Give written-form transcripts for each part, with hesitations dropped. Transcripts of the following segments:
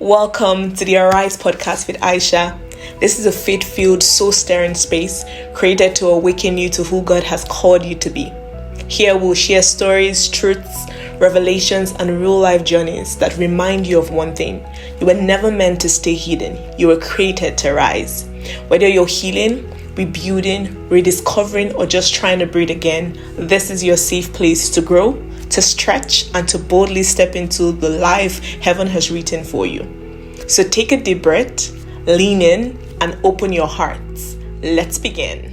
Welcome to the Arise podcast with Aisha. This is a faith-filled, soul-stirring space created to awaken you to who God has called you to be. Here we'll share stories, truths, revelations, and real-life journeys that remind you of one thing. You were never meant to stay hidden. You were created to rise. Whether you're healing, rebuilding, rediscovering, or just trying to breathe again, this is your safe place to grow, to stretch, and to boldly step into the life heaven has written for you. So take a deep breath, lean in, and open your hearts. Let's begin.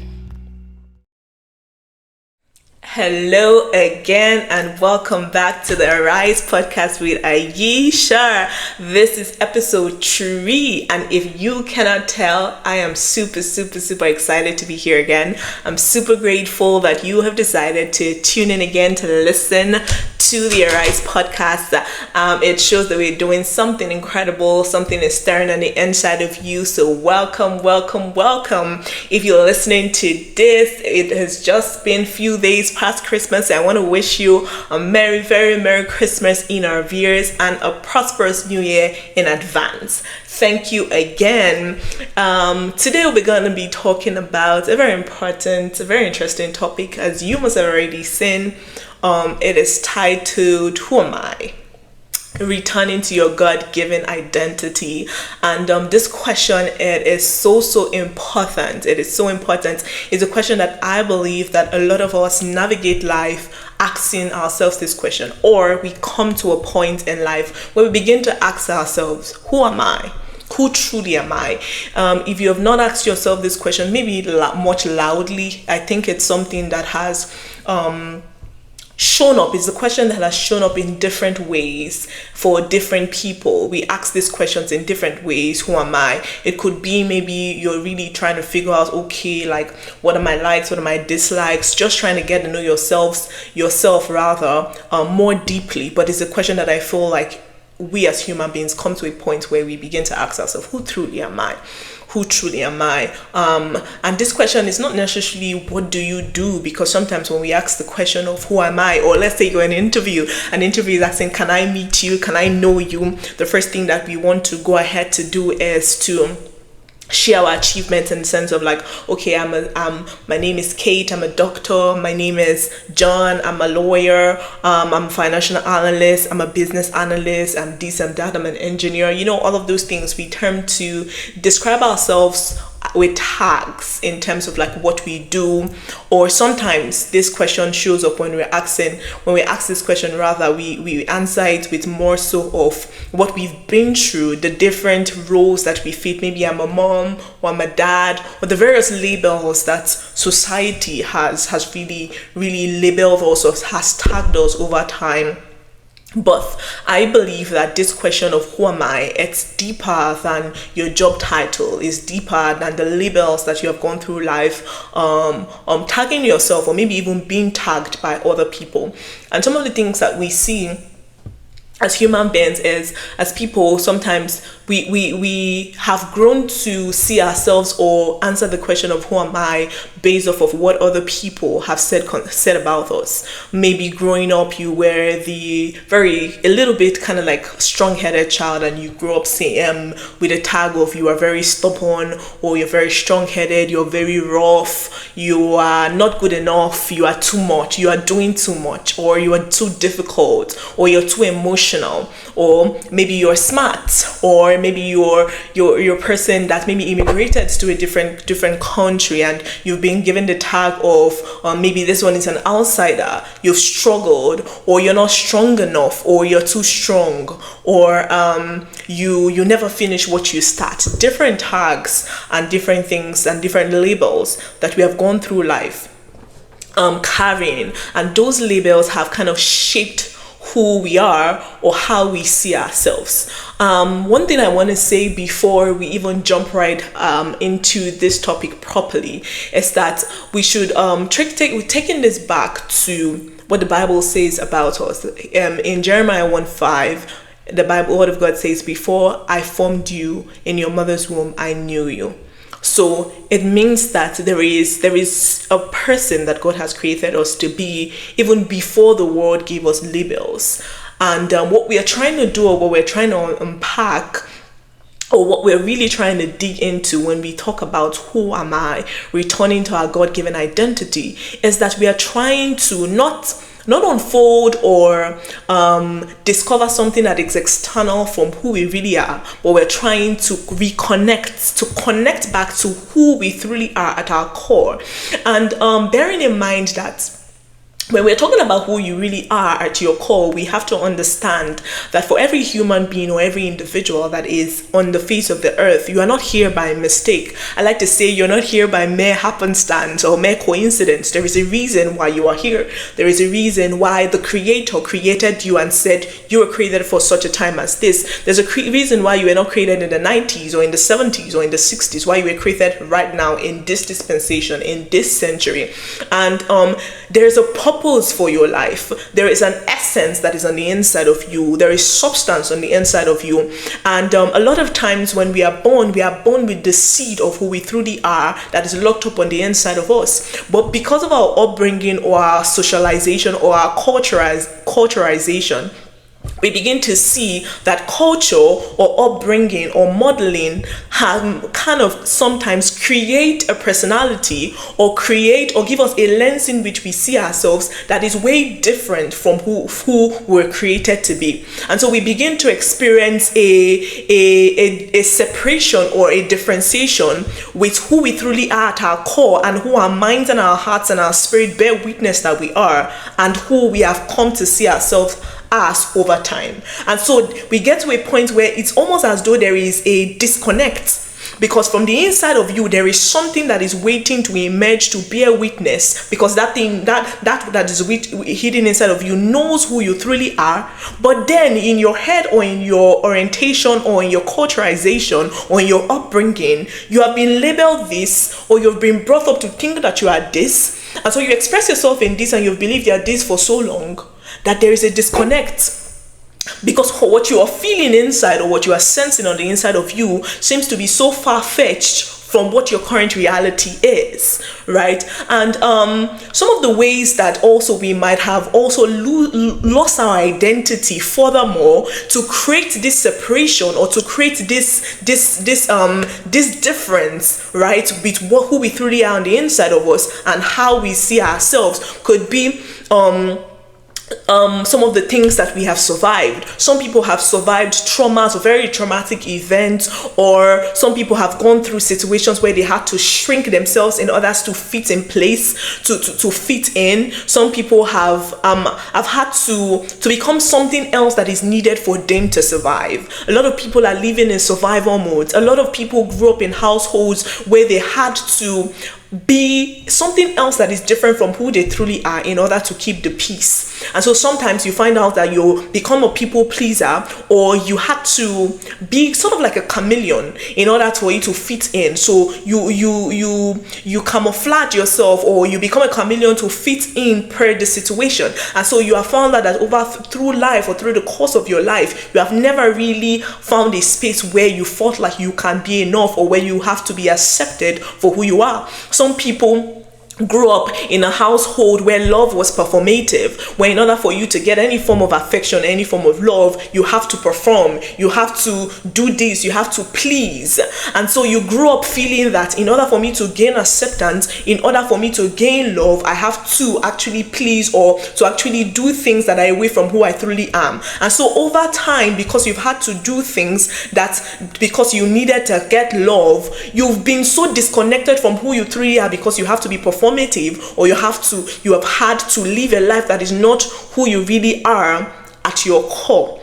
Hello again and welcome back to the Arise podcast with Aisha. This is episode 3, and if you cannot tell, I am super excited to be here again. I'm super grateful that you have decided to tune in again to listen to the Arise podcast. It shows that we're doing something incredible, something is stirring on the inside of you. So welcome. If you're listening to this, it has just been a few days past Christmas. I want to wish you a very merry Christmas in our ears and a prosperous new year in advance. Thank you again. Today we're going to be talking about a very important, a very interesting topic. As you must have already seen, it is titled, Who Am I? Returning to your God-given identity. And this question, it is so important. It is so important. It's a question that I believe that a lot of us navigate life asking ourselves this question, or we come to a point in life where we begin to ask ourselves, who am I? Who truly am I? If you have not asked yourself this question, maybe much loudly, I think it's something that has shown up. It's a question that has shown up in different ways for different people. We ask these questions in different ways. Who am I? It could be maybe you're really trying to figure out, okay, like what are my likes, what are my dislikes, just trying to get to know yourself more deeply. But it's a question that I feel like we as human beings come to a point where we begin to ask ourselves, who truly am I? Who truly am I? And this question is not necessarily what do you do, because sometimes when we ask the question of who am I, or let's say you're in an interview is asking, can I meet you? Can I know you? The first thing that we want to go ahead to do is to share our achievements in the sense of like, okay, my name is Kate, I'm a doctor, my name is John, I'm a lawyer, I'm a financial analyst, I'm a business analyst, I'm this and that, I'm an engineer, all of those things we term to describe ourselves with tags in terms of like what we do. Or sometimes this question shows up when we ask this question, rather we answer it with more so of what we've been through, the different roles that we fit. Maybe I'm a mom, or I'm a dad, or the various labels that society has really labeled us or has tagged us over time. But I believe that this question of who am I, it's deeper than your job title, is deeper than the labels that you have gone through life, tagging yourself, or maybe even being tagged by other people. And some of the things that we see as human beings is, as people, sometimes we have grown to see ourselves or answer the question of who am I based off of what other people have said about us. Maybe growing up you were a little bit kind of like strong-headed child, and you grew up saying with a tag of you are very stubborn, or you're very strong-headed, you're very rough, you are not good enough, you are too much, you are doing too much, or you are too difficult, or you're too emotional, or maybe you're smart, or maybe you're a person that maybe immigrated to a different country, and you've been given the tag of maybe this one is an outsider, you've struggled, or you're not strong enough, or you're too strong, or you never finish what you start. Different tags and different things and different labels that we have gone through life carrying, and those labels have kind of shaped who we are or how we see ourselves. One thing I want to say before we even jump right into this topic properly is that we should taking this back to what the Bible says about us. In Jeremiah 1:5, the Word of God says, before I formed you in your mother's womb, I knew you. So it means that there is a person that God has created us to be even before the world gave us labels. And what we are trying to do, or what we're trying to unpack or what we're really trying to dig into when we talk about who am I, returning to our God-given identity, is that we are trying to not unfold or discover something that is external from who we really are, but we're trying to reconnect, to connect back to who we truly are at our core. And bearing in mind that when we're talking about who you really are at your core, we have to understand that for every human being or every individual that is on the face of the earth, you are not here by mistake. I like to say you're not here by mere happenstance or mere coincidence. There is a reason why you are here. There is a reason why the Creator created you and said you were created for such a time as this. There's a reason why you were not created in the 90s or in the 70s or in the 60s, why you were created right now in this dispensation, in this century. And there's a purpose for your life. There is an essence that is on the inside of you. There is substance on the inside of you. And a lot of times when we are born with the seed of who we truly are that is locked up on the inside of us. But because of our upbringing or our socialization or our culturalization, we begin to see that culture or upbringing or modeling kind of sometimes create a personality or create or give us a lens in which we see ourselves that is way different from who we're created to be. And so we begin to experience a separation or a differentiation with who we truly are at our core and who our minds and our hearts and our spirit bear witness that we are, and who we have come to see ourselves as over time. And so we get to a point where it's almost as though there is a disconnect, because from the inside of you there is something that is waiting to emerge to bear witness, because that thing that is hidden inside of you knows who you truly are. But then in your head or in your orientation or in your culturalization or in your upbringing, you have been labeled this, or you've been brought up to think that you are this, and so you express yourself in this and you've believed you are this for so long that there is a disconnect, because what you are feeling inside or what you are sensing on the inside of you seems to be so far-fetched from what your current reality is, right? And some of the ways that also we might have also lost our identity furthermore to create this separation or to create this difference, right, with who we truly are on the inside of us and how we see ourselves could be some of the things that we have survived. Some people have survived traumas or very traumatic events, or some people have gone through situations where they had to shrink themselves in order to fit in place, to fit in. Some people have had to become something else that is needed for them to survive. A lot of people are living in survival mode. A lot of people grew up in households where they had to be something else that is different from who they truly are in order to keep the peace. And so sometimes you find out that you become a people pleaser, or you had to be sort of like a chameleon in order for you to fit in. So you camouflage yourself, or you become a chameleon to fit in per the situation. And so you have found that through life or through the course of your life, you have never really found a space where you felt like you can be enough, or where you have to be accepted for who you are. Some people grew up in a household where love was performative, where in order for you to get any form of affection, any form of love, you have to perform, you have to do this, you have to please. And so you grew up feeling that in order for me to gain acceptance, in order for me to gain love, I have to actually please or to actually do things that are away from who I truly am. And so over time, because you've had to do things that because you needed to get love, you've been so disconnected from who you truly are, because you have to be performative, or you have had to live a life that is not who you really are at your core.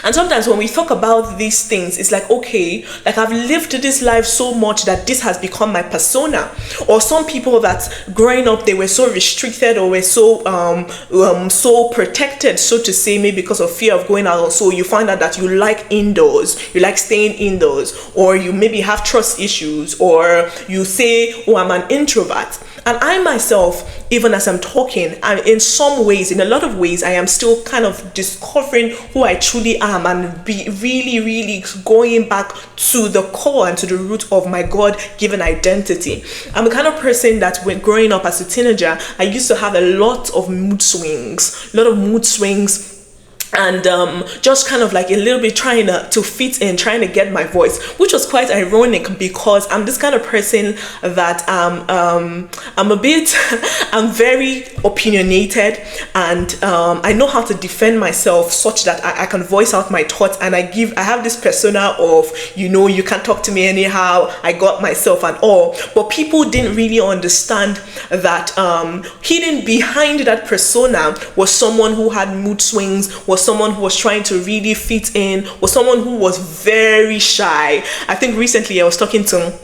And sometimes when we talk about these things, it's like, okay, like I've lived this life so much that this has become my persona. Or some people that growing up, they were so restricted or were so protected, so to say, maybe because of fear of going out. So you find out that you like indoors, you like staying indoors, or you maybe have trust issues, or you say, oh, I'm an introvert. And I myself, even as I'm talking, in some ways, in a lot of ways, I am still kind of discovering who I truly am, and be really going back to the core and to the root of my God-given identity. I'm the kind of person that when growing up as a teenager, I used to have a lot of mood swings, and just kind of like a little bit trying to fit in, trying to get my voice, which was quite ironic because I'm this kind of person that I'm a bit I'm very opinionated, and I know how to defend myself such that I can voice out my thoughts, and I have this persona of, you can't talk to me anyhow, I got myself and all. But people didn't really understand that hidden behind that persona was someone who had mood swings, was someone who was trying to really fit in, was someone who was very shy. I think recently I was talking to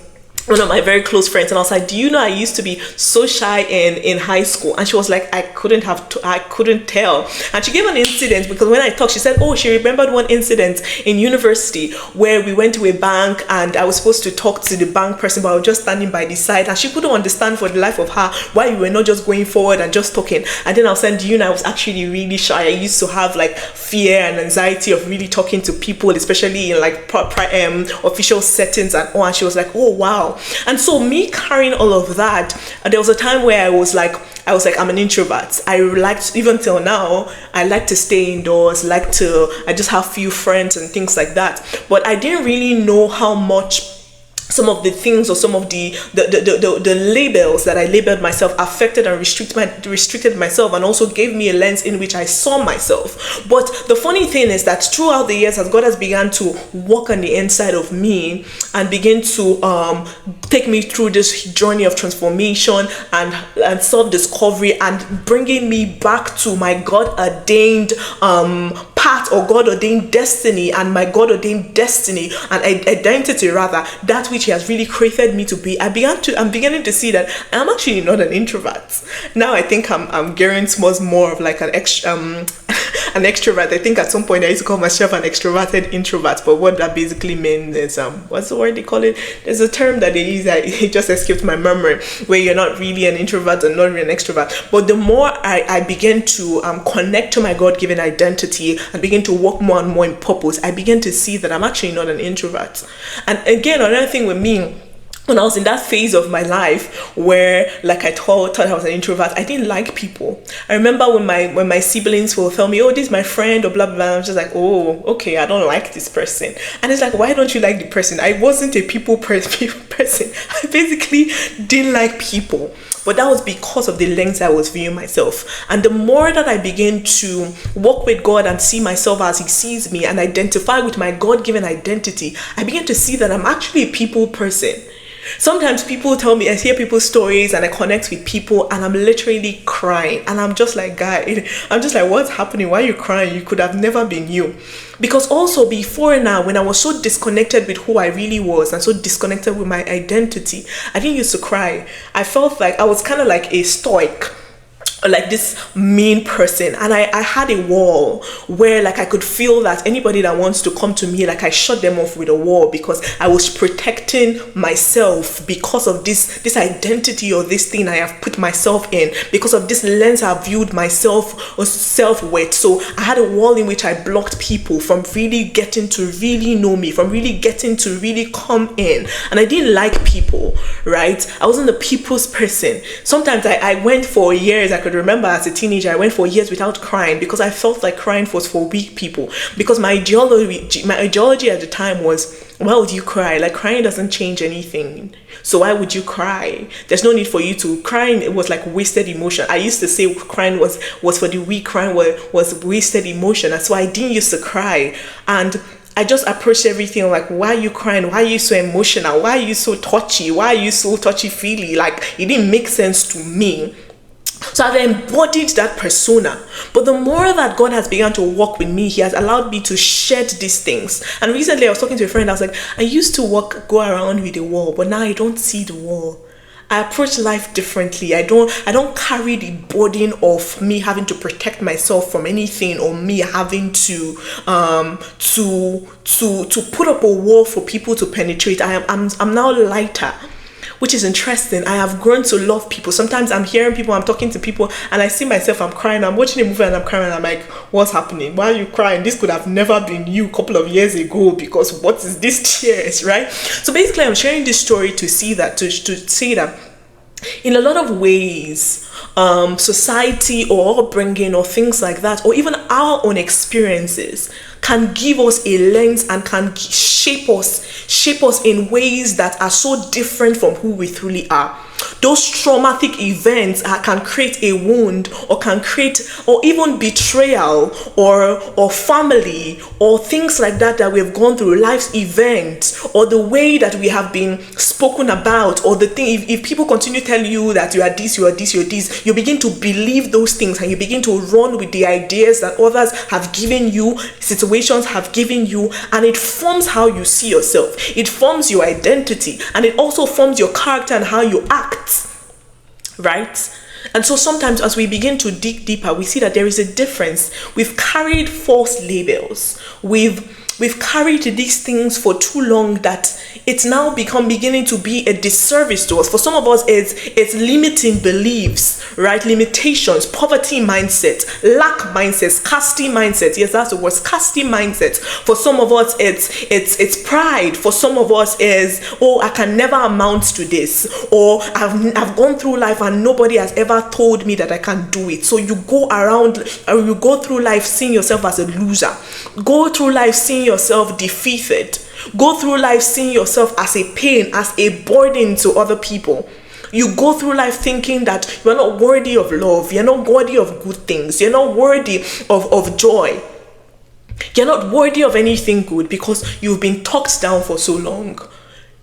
one of my very close friends, and I was like, do you know I used to be so shy in high school? And she was like, I couldn't tell. And she gave an incident, because when I talked, she said, oh, she remembered one incident in university where we went to a bank and I was supposed to talk to the bank person, but I was just standing by the side, and she couldn't understand for the life of her why we were not just going forward and just talking. And then I was saying, do you know I was actually really shy. I used to have like fear and anxiety of really talking to people, especially in like official settings and all. And she was like, oh wow. And so me carrying all of that, there was a time where I was like, I'm an introvert. I liked, even till now, I like to stay indoors, I just have few friends and things like that. But I didn't really know how much some of the things or some of the labels that I labeled myself affected and restricted myself, and also gave me a lens in which I saw myself. But the funny thing is that throughout the years, as God has begun to walk on the inside of me and begin to take me through this journey of transformation and self-discovery, and bringing me back to my God-ordained path, or God-ordained destiny, and my God-ordained destiny and identity, rather, that which He has really created me to be, I'm beginning to see that I'm actually not an introvert. Now I think I'm gearing towards more of like an extrovert. I think at some point I used to call myself an extroverted introvert, but what that basically means is what's the word they call it? There's a term that they use that it just escaped my memory, where you're not really an introvert and not really an extrovert. But the more I begin to connect to my God-given identity and begin to work more and more in purpose, I begin to see that I'm actually not an introvert. And again, another thing with me, when I was in that phase of my life where, like, I thought I was an introvert, I didn't like people. I remember when my siblings will tell me, oh, this is my friend, or blah, blah, blah. I'm just like, oh, okay, I don't like this person. And it's like, why don't you like the person? I wasn't a people person. I basically didn't like people. But that was because of the lens I was viewing myself. And the more that I begin to walk with God and see myself as He sees me, and identify with my God-given identity, I begin to see that I'm actually a people person. Sometimes people tell me, I hear people's stories and I connect with people, and I'm literally crying, and I'm just like, what's happening? Why are you crying? You could have never been you. Because also before now, when I was so disconnected with who I really was and so disconnected with my identity, I didn't used to cry. I felt like I was kind of like a stoic, like this mean person, and I had a wall where, like, I could feel that anybody that wants to come to me, like, I shut them off with a wall, because I was protecting myself because of this identity, or this thing I have put myself in, because of this lens I viewed myself or self-worth. So I had a wall in which I blocked people from really getting to really know me, from really getting to really come in. And I didn't like people, right? I wasn't a people's person. Sometimes I went for years, I could remember as a teenager, I went for years without crying, because I felt like crying was for weak people. Because my ideology at the time was, why would you cry? Like, crying doesn't change anything. So why would you cry? There's no need for you to. Crying, it was like wasted emotion. I used to say crying was for the weak. Crying was wasted emotion. And so I didn't used to cry. And I just approached everything like, why are you crying? Why are you so emotional? Why are you so touchy? Why are you so touchy-feely? Like, it didn't make sense to me. So I've embodied that persona. But the more that God has begun to walk with me, He has allowed me to shed these things. And recently I was talking to a friend, I was like, I used to go around with a wall, but now I don't see the wall. I approach life differently. I don't carry the burden of me having to protect myself from anything, or me having to put up a wall for people to penetrate. I'm now lighter, which is interesting. I have grown to love people. Sometimes I'm hearing people, I'm talking to people, and I see myself, I'm crying. I'm watching a movie and I'm crying, and I'm like, what's happening? Why are you crying? This could have never been you a couple of years ago, because what is this tears, right? So basically, I'm sharing this story to see that in a lot of ways, society or upbringing or things like that, or even our own experiences, can give us a lens and can shape us in ways that are so different from who we truly are. Those traumatic events can create a wound, or can create, or even betrayal, or family, or things like that we've gone through, life's events, or the way that we have been spoken about, or the thing. If people continue to tell you that you are this, you are this, you are this, you begin to believe those things, and you begin to run with the ideas that others have given you, situations have given you, and it forms how you see yourself. It forms your identity, and it also forms your character and how you act. Right? And so sometimes as we begin to dig deeper, we see that there is a difference. We've carried false labels. We've carried these things for too long that it's now beginning to be a disservice to us. For some of us, it's limiting beliefs, right? Limitations, poverty mindset, lack mindset, scarcity mindset. Yes, that's the word, scarcity mindset. For some of us, it's pride. For some of us, is I can never amount to this, or I've gone through life and nobody has ever told me that I can do it. So you go through life seeing yourself as a loser. Go through life seeing yourself defeated. Go through life seeing yourself as a pain, as a burden to other people. You go through life thinking that you're not worthy of love, you're not worthy of good things, you're not worthy of joy. You're not worthy of anything good because you've been talked down for so long.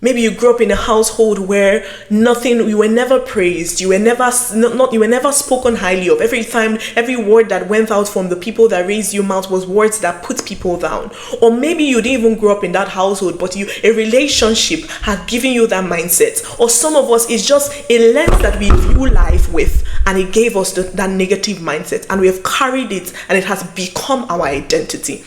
Maybe you grew up in a household where you were never praised, you were never spoken highly of. Every word that went out from the people that raised you mouth was words that put people down. Or maybe you didn't even grow up in that household, but a relationship had given you that mindset. Or some of us, it's just a lens that we view life with, and it gave us that negative mindset, and we have carried it, and it has become our identity.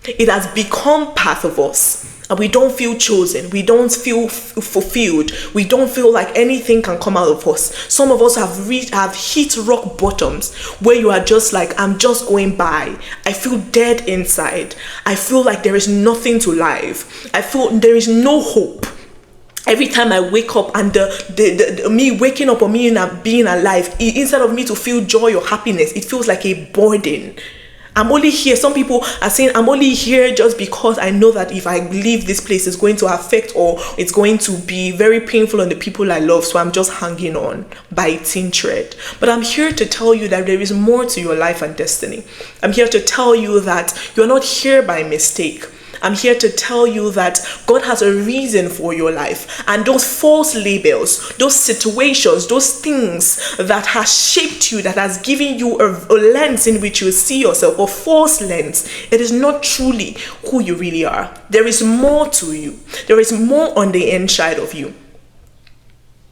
It has become part of us. And we don't feel chosen. We don't feel fulfilled. We don't feel like anything can come out of us. Some of us have hit rock bottoms where you are just like, I'm just going by. I feel dead inside. I feel like there is nothing to life. I feel there is no hope. Every time I wake up, and the me waking up or me being alive, instead of me to feel joy or happiness, it feels like a burden. I'm only here. Some people are saying I'm only here just because I know that if I leave this place, it's going to affect, or it's going to be very painful on the people I love. So I'm just hanging on by a thin thread. But I'm here to tell you that there is more to your life and destiny. I'm here to tell you that you're not here by mistake. I'm here to tell you that God has a reason for your life, and those false labels, those situations, those things that has shaped you, that has given you a lens in which you see yourself, a false lens, it is not truly who you really are. There is more to you. There is more on the inside of you.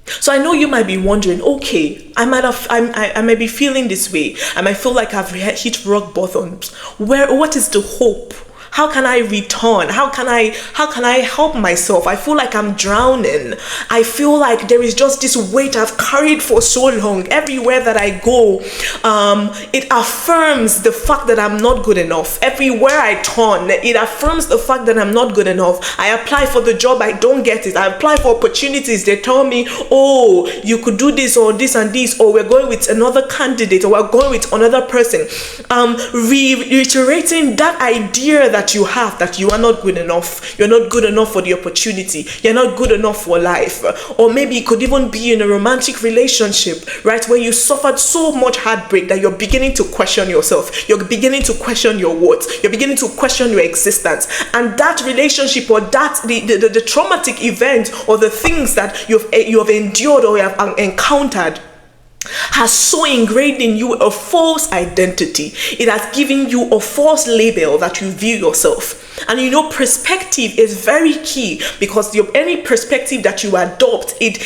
So I know you might be wondering, okay, I might be feeling this way. I might feel like I've hit rock bottoms. What is the hope? How can I return? How can I help myself? I feel like I'm drowning. I feel like there is just this weight I've carried for so long. Everywhere that I go, it affirms the fact that I'm not good enough. Everywhere I turn, it affirms the fact that I'm not good enough. I apply for the job, I don't get it. I apply for opportunities. They tell me, oh, you could do this or this and this, or we're going with another candidate, or we're going with another person. Reiterating that idea that you have, that you are not good enough. You're not good enough for the opportunity. You're not good enough for life. Or maybe it could even be in a romantic relationship, right, where you suffered so much heartbreak that you're beginning to question yourself. You're beginning to question your worth. You're beginning to question your existence. And that relationship, or that the traumatic event, or the things that you have endured or you have encountered, has so ingrained in you a false identity. It has given you a false label that you view yourself. And perspective is very key, because any perspective that you adopt, it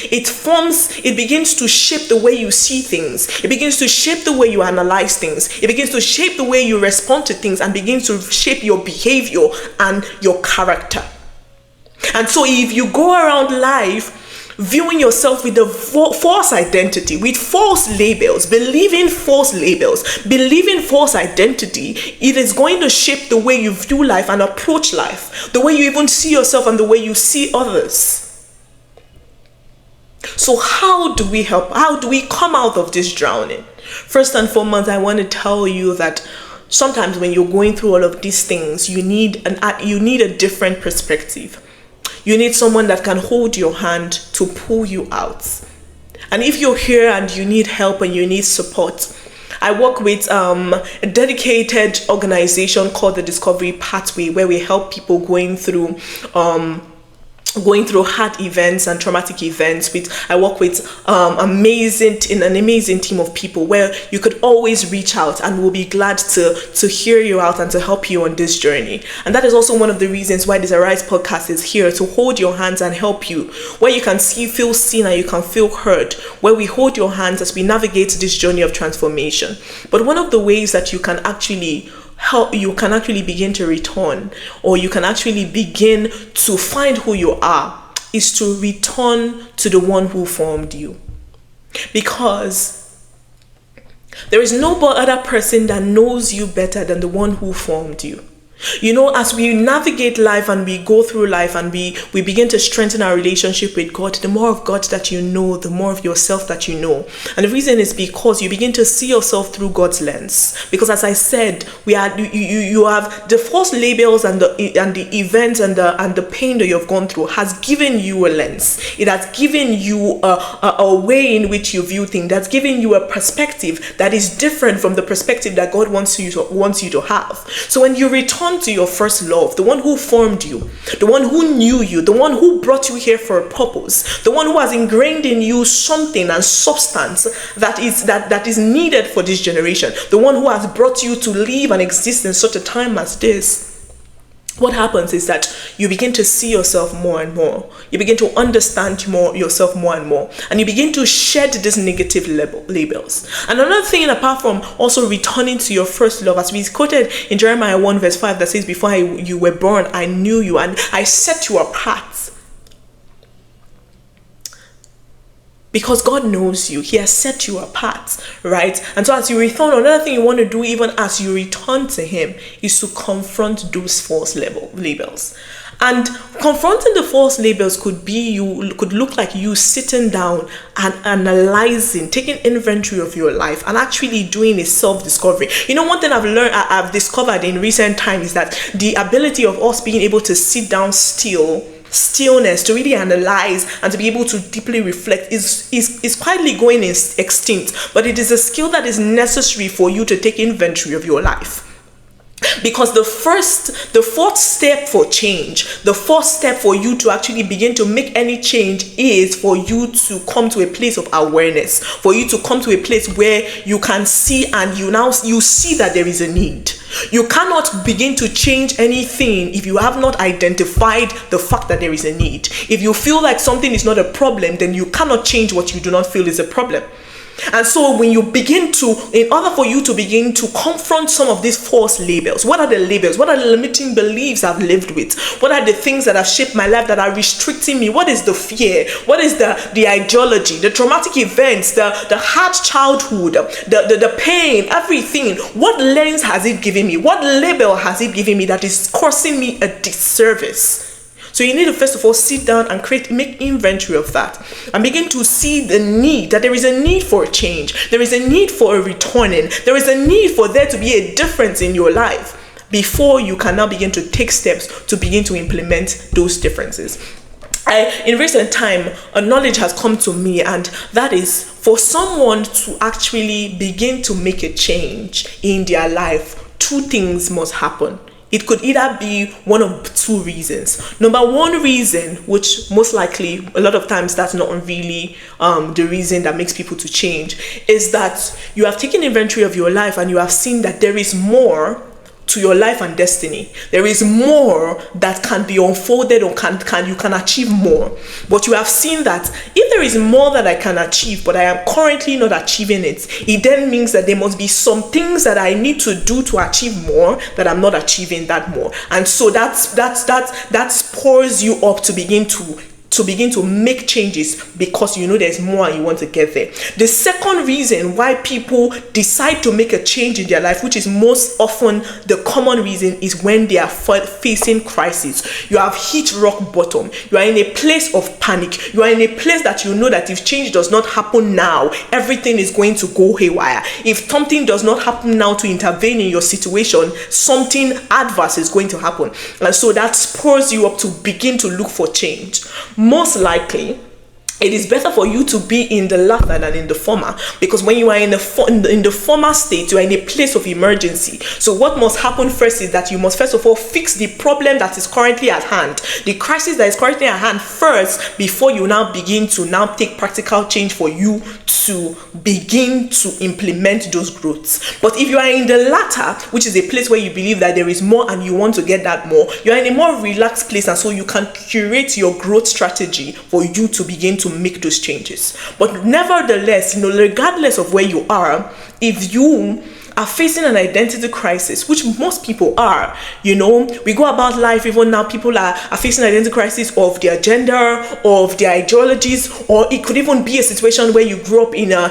begins to shape the way you see things. It begins to shape the way you analyze things. It begins to shape the way you respond to things, and begins to shape your behavior and your character. And so if you go around life viewing yourself with a false identity, with false labels, believing false identity, it is going to shape the way you view life and approach life, the way you even see yourself and the way you see others. So how do we help? How do we come out of this drowning? First and foremost, I want to tell you that sometimes when you're going through all of these things, you need a different perspective. You need someone that can hold your hand to pull you out. And if you're here and you need help and you need support, I work with a dedicated organization called the Rediscovery Pathway, where we help people going through hard events and traumatic events. I work with an amazing team of people where you could always reach out, and we'll be glad to hear you out and to help you on this journey. And that is also one of the reasons why this Arise podcast is here, to hold your hands and help you, where you can feel seen and you can feel heard, where we hold your hands as we navigate this journey of transformation. But one of the ways that you can actually begin to return, or you can actually begin to find who you are, is to return to the one who formed you. Because there is no other person that knows you better than the one who formed you. You know, as we navigate life and we go through life and we begin to strengthen our relationship with God, the more of God that you know, the more of yourself that you know. And the reason is because you begin to see yourself through God's lens. Because as I said, you have the false labels and the events and the pain that you've gone through has given you a lens. It has given you a way in which you view things. That's given you a perspective that is different from the perspective that God wants you to have. So when you return to your first love, the one who formed you, the one who knew you, the one who brought you here for a purpose, the one who has ingrained in you something and substance that is needed for this generation, the one who has brought you to live and exist in such a time as this, what happens is that you begin to see yourself more and more. You begin to understand yourself more and more. And you begin to shed these negative labels. And another thing, apart from also returning to your first love, as we quoted in Jeremiah 1 verse 5, that says, before you were born, I knew you and I set you apart. Because God knows you. He has set you apart, right? And so as you return, another thing you want to do even as you return to Him is to confront those false labels. And confronting the false labels could look like you sitting down and analyzing, taking inventory of your life and actually doing a self-discovery. You know, one thing I've discovered in recent times is that the ability of us being able to sit down stillness, to really analyze and to be able to deeply reflect is quietly going extinct. But it is a skill that is necessary for you to take inventory of your life. Because the fourth step for change, the fourth step for you to actually begin to make any change is for you to come to a place of awareness, for you to come to a place where you can see and you see that there is a need. You cannot begin to change anything if you have not identified the fact that there is a need. If you feel like something is not a problem, then you cannot change what you do not feel is a problem. And so when you begin to, in order for you to begin to confront some of these false labels, what are the labels? What are the limiting beliefs I've lived with? What are the things that have shaped my life that are restricting me? What is the fear? What is the ideology, the traumatic events, the hard childhood, the pain, everything? What lens has it given me? What label has it given me that is causing me a disservice? So you need to first of all sit down and make inventory of that and begin to see the need, that there is a need for a change. There is a need for a returning. There is a need for there to be a difference in your life before you can now begin to take steps to begin to implement those differences. In recent time, a knowledge has come to me, and that is for someone to actually begin to make a change in their life, two things must happen. It could either be one of two reasons. Number one reason, which most likely a lot of times that's not really the reason that makes people to change, is that you have taken inventory of your life and you have seen that there is more to your life and destiny. There is more that can be unfolded, or you can achieve more. But you have seen that if there is more that I can achieve, but I am currently not achieving it, it then means that there must be some things that I need to do to achieve more that I'm not achieving that more. And so that spurs you up to begin to to begin to make changes because you know there's more and you want to get there. The second reason why people decide to make a change in their life, which is most often the common reason, is when they are facing crisis. You have hit rock bottom. You are in a place of panic. You are in a place that you know that if change does not happen now, everything is going to go haywire. If something does not happen now to intervene in your situation, something adverse is going to happen. And so that spurs you up to begin to look for change. Most likely, it is better for you to be in the latter than in the former, because when you are in the former state, you are in a place of emergency. So what must happen first is that you must first of all fix the problem that is currently at hand, the crisis that is currently at hand first, before you now begin to now take practical change for you to begin to implement those growths. But if you are in the latter, which is a place where you believe that there is more and you want to get that more, you are in a more relaxed place, and so you can curate your growth strategy for you to begin to make those changes. But nevertheless, regardless of where you are, if you are facing an identity crisis, which most people are, we go about life, even now people are facing identity crisis of their gender, of their ideologies, or it could even be a situation where you grew up in a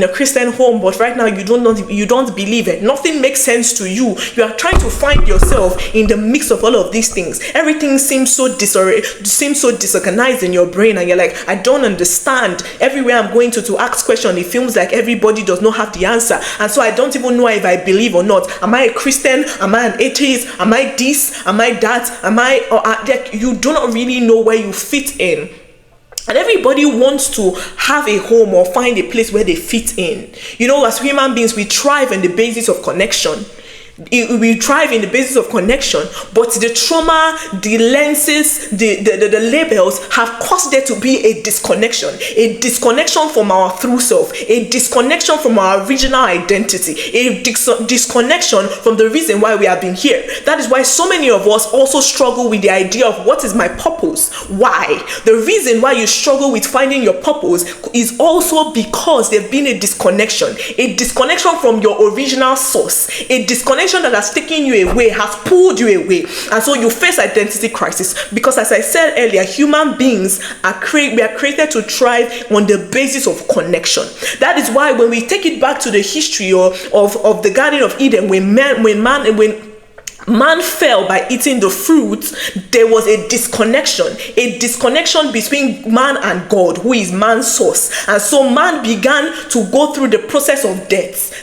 Christian home, but right now you don't believe it. Nothing makes sense to you. You are trying to find yourself in the mix of all of these things. Everything seems so disorganized in your brain, and you're like, I don't understand. Everywhere I'm going to ask questions, it feels like everybody does not have the answer. And so I don't even know if I believe or not. Am I a Christian? Am I an atheist? Am I this? Am I that? You do not really know where you fit in. And everybody wants to have a home or find a place where they fit in. As human beings, we thrive on the basis of connection. We thrive in the basis of connection, but the trauma, the lenses, the labels have caused there to be a disconnection from our true self, a disconnection from our original identity, a disconnection from the reason why we have been here. That is why so many of us also struggle with the idea of what is my purpose. Why? The reason why you struggle with finding your purpose is also because there's been a disconnection from your original source, a disconnection that has taken you away, has pulled you away, and so you face identity crisis. Because as I said earlier, human beings are created to thrive on the basis of connection. That is why when we take it back to the history of the Garden of Eden, when man fell by eating the fruit, there was a disconnection between man and God, who is man's source. And so man began to go through the process of death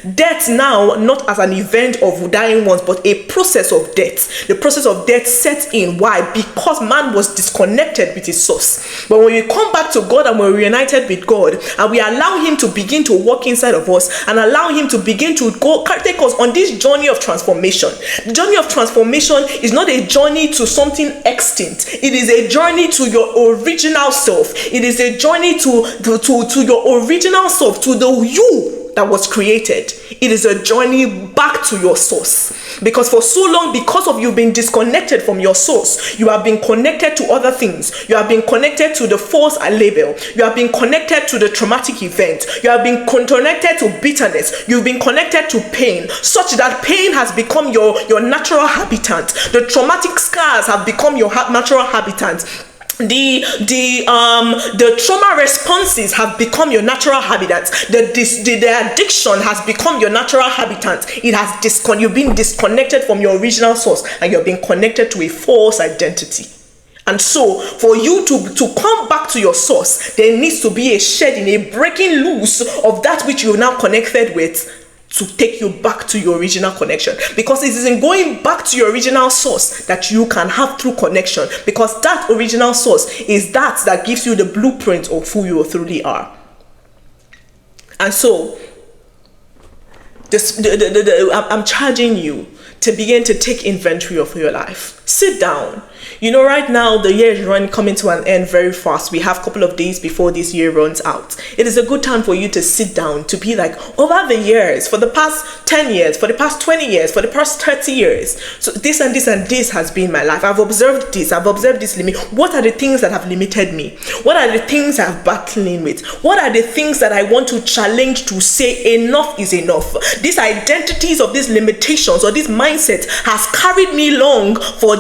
now, not as an event of dying once, but a process of death. The process of death set in. Why? Because man was disconnected with his source. But when we come back to God and we're reunited with God, and we allow him to begin to walk inside of us, and allow him to begin to take us on this journey of transformation. The journey of transformation is not a journey to something extinct. It is a journey to your original self. It is a journey to your original self, to the you that was created. It is a journey back to your source. Because for so long, because of you've been disconnected from your source, you have been connected to other things. You have been connected to the false label. You have been connected to the traumatic event. You have been connected to bitterness. You've been connected to pain, such that pain has become your natural habitat. The traumatic scars have become your natural habitat. The trauma responses have become your natural habitat. The addiction has become your natural habitat. You've been disconnected from your original source, and you're being connected to a false identity. And so for you to come back to your source, there needs to be a shedding, a breaking loose of that which you're now connected with, to take you back to your original connection. Because it is in going back to your original source that you can have true connection, because that original source is that gives you the blueprint of who you truly are. And so I'm charging you to begin to take inventory of your life. Sit down. Right now the year is coming to an end very fast. We have a couple of days before this year runs out. It is a good time for you to sit down, to be like, over the years, for the past 10 years, for the past 20 years, for the past 30 years, so this and this and this has been my life. I've observed this limit. What are the things that have limited me? What are the things I'm battling with? What are the things that I want to challenge, to say enough is enough? These identities of these limitations or this mindset has carried me long for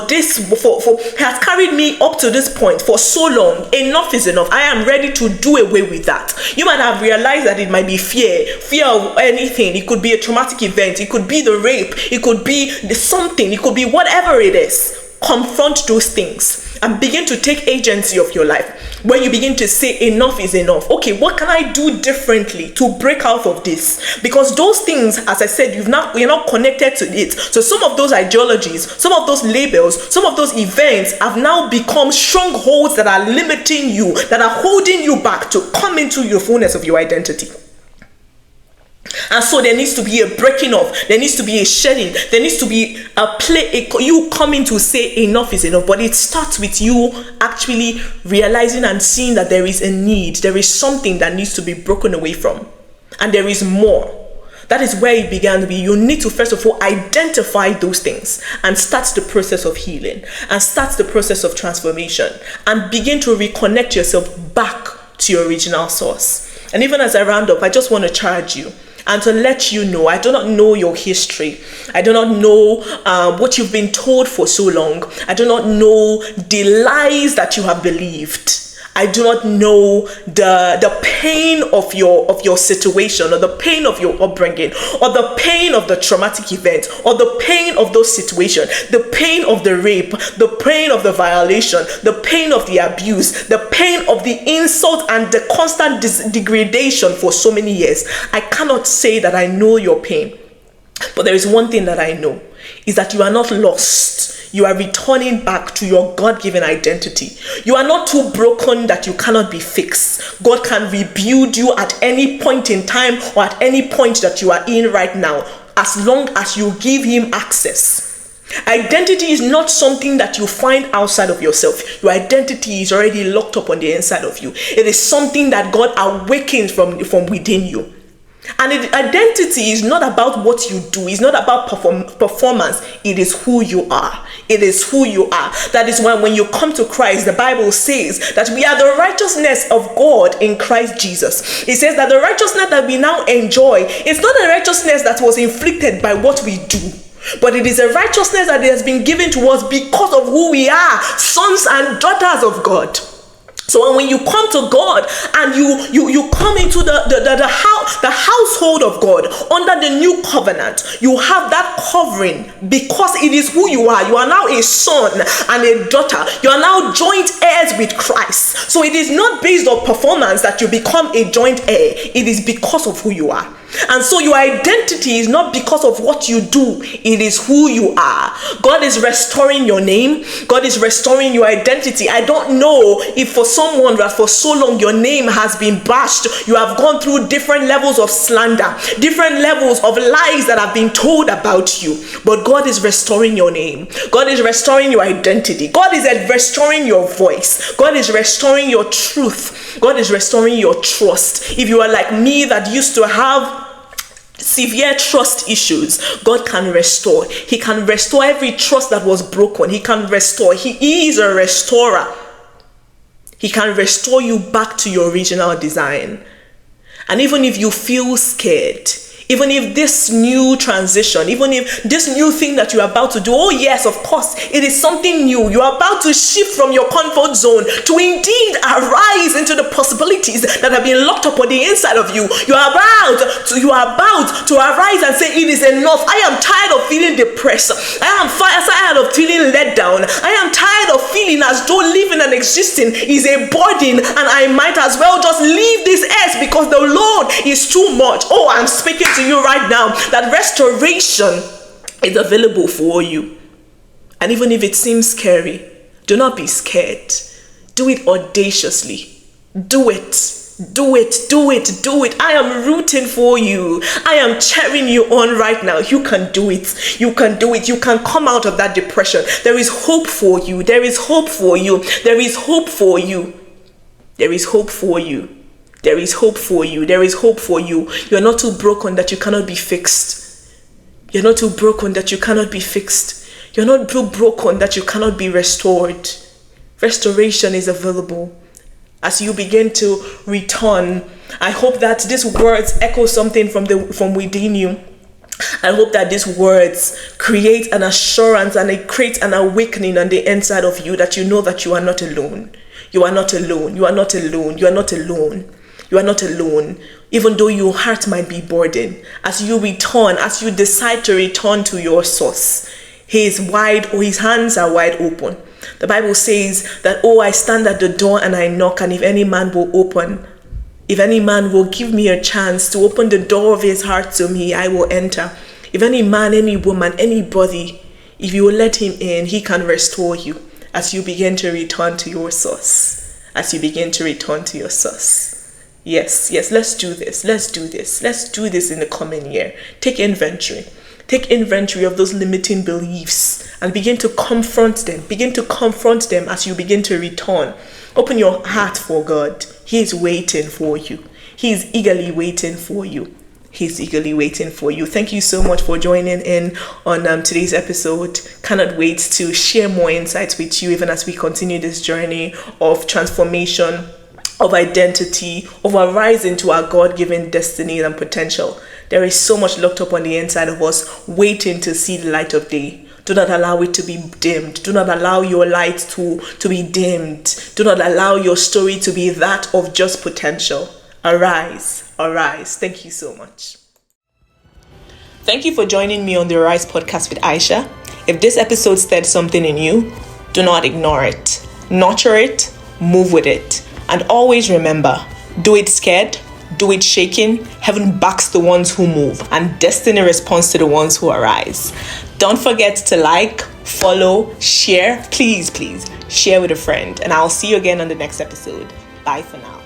has carried me up to this point for so long. Enough is enough. I am ready to do away with that. You might have realized that it might be fear of anything. It could be a traumatic event. It could be the rape. It could be something. It could be whatever it is. Confront those things and begin to take agency of your life. When you begin to say enough is enough, okay, what can I do differently to break out of this? Because those things, as I said, you're not connected to it. So some of those ideologies, some of those labels, some of those events have now become strongholds that are limiting you, that are holding you back to come into your fullness of your identity. And so there needs to be a breaking off. There needs to be a shedding. There needs to be you coming to say enough is enough. But it starts with you actually realizing and seeing that there is a need. There is something that needs to be broken away from. And there is more. That is where it began to be. You need to first of all identify those things and start the process of healing and start the process of transformation and begin to reconnect yourself back to your original source. And even as I round up, I just want to charge you and to let you know, I do not know your history. I do not know what you've been told for so long. I do not know the lies that you have believed. I do not know the pain of your situation, or the pain of your upbringing, or the pain of the traumatic event, or the pain of those situations, the pain of the rape, the pain of the violation, the pain of the abuse, the pain of the insult and the constant degradation for so many years. I cannot say that I know your pain, but there is one thing that I know, is that you are not lost. You are returning back to your God-given identity. You are not too broken that you cannot be fixed. God can rebuild you at any point in time or at any point that you are in right now, as long as you give him access. Identity is not something that you find outside of yourself. Your identity is already locked up on the inside of you. It is something that God awakens from within you. And identity is not about what you do. It's not about performance. It is who you are. It is who you are. That is why when you come to Christ, the Bible says that we are the righteousness of God in Christ Jesus. It says that the righteousness that we now enjoy is not a righteousness that was inflicted by what we do, but it is a righteousness that has been given to us because of who we are, sons and daughters of God. So when you come to God and you come into the household of God under the new covenant, you have that covering because it is who you are. You are now a son and a daughter. You are now joint heirs with Christ. So it is not based on performance that you become a joint heir. It is because of who you are. And so your identity is not because of what you do. It is who you are. God is restoring your name. God is restoring your identity. I don't know if for someone that for so long your name has been bashed, you have gone through different levels of slander, different levels of lies that have been told about you. But God is restoring your name. God is restoring your identity. God is restoring your voice. God is restoring your truth. God is restoring your trust. If you are like me that used to have severe trust issues, God can restore. He can restore every trust that was broken. He can restore. He is a restorer. He can restore you back to your original design. And even if you feel scared, even if this new transition, even if this new thing that you're about to do, oh yes, of course, it is something new. You're about to shift from your comfort zone to indeed arise into the possibilities that have been locked up on the inside of you. You are about to arise and say, it is enough. I am tired of feeling depressed. I am tired of feeling let down. I am tired of feeling as though living and existing is a burden and I might as well just leave this earth because the Lord is too much. Oh, I'm speaking to you right now that restoration is available for you. And even if it seems scary, do not be scared. Do it audaciously. Do it. Do it. Do it. Do it. I am rooting for you. I am cheering you on right now. You can do it. You can do it. You can come out of that depression. There is hope for you. There is hope for you. There is hope for you. There is hope for you. There is hope for you. There is hope for you. You're not too broken that you cannot be fixed. You're not too broken that you cannot be fixed. You're not too broken that you cannot be restored. Restoration is available. As you begin to return, I hope that these words echo something from within you. I hope that these words create an assurance and it creates an awakening on the inside of you, that you know that you are not alone. You are not alone. You are not alone. You are not alone. You are not alone. Even though your heart might be burdened, as you return, as you decide to return to your source, his hands are wide open. The Bible says that, I stand at the door and I knock, and if any man will give me a chance to open the door of his heart to me, I will enter. If any man, any woman, anybody, if you will let him in, he can restore you as you begin to return to your source. As you begin to return to your source. Yes, let's do this. Let's do this. Let's do this in the coming year. Take inventory. Take inventory of those limiting beliefs and begin to confront them. Begin to confront them as you begin to return. Open your heart for God. He is waiting for you. He is eagerly waiting for you. He's eagerly waiting for you. Thank you so much for joining in on today's episode. Cannot wait to share more insights with you even as we continue this journey of transformation, of identity, of our rising to our God-given destiny and potential. There is so much locked up on the inside of us waiting to see the light of day. Do not allow it to be dimmed. Do not allow your light to be dimmed. Do not allow your story to be that of just potential. Arise, arise. Thank you so much. Thank you for joining me on the Arise podcast with Aisha. If this episode stirred something in you, do not ignore it. Nurture it, move with it. And always remember, do it scared, do it shaking. Heaven backs the ones who move, and destiny responds to the ones who arise. Don't forget to like, follow, share. Please share with a friend. And I'll see you again on the next episode. Bye for now.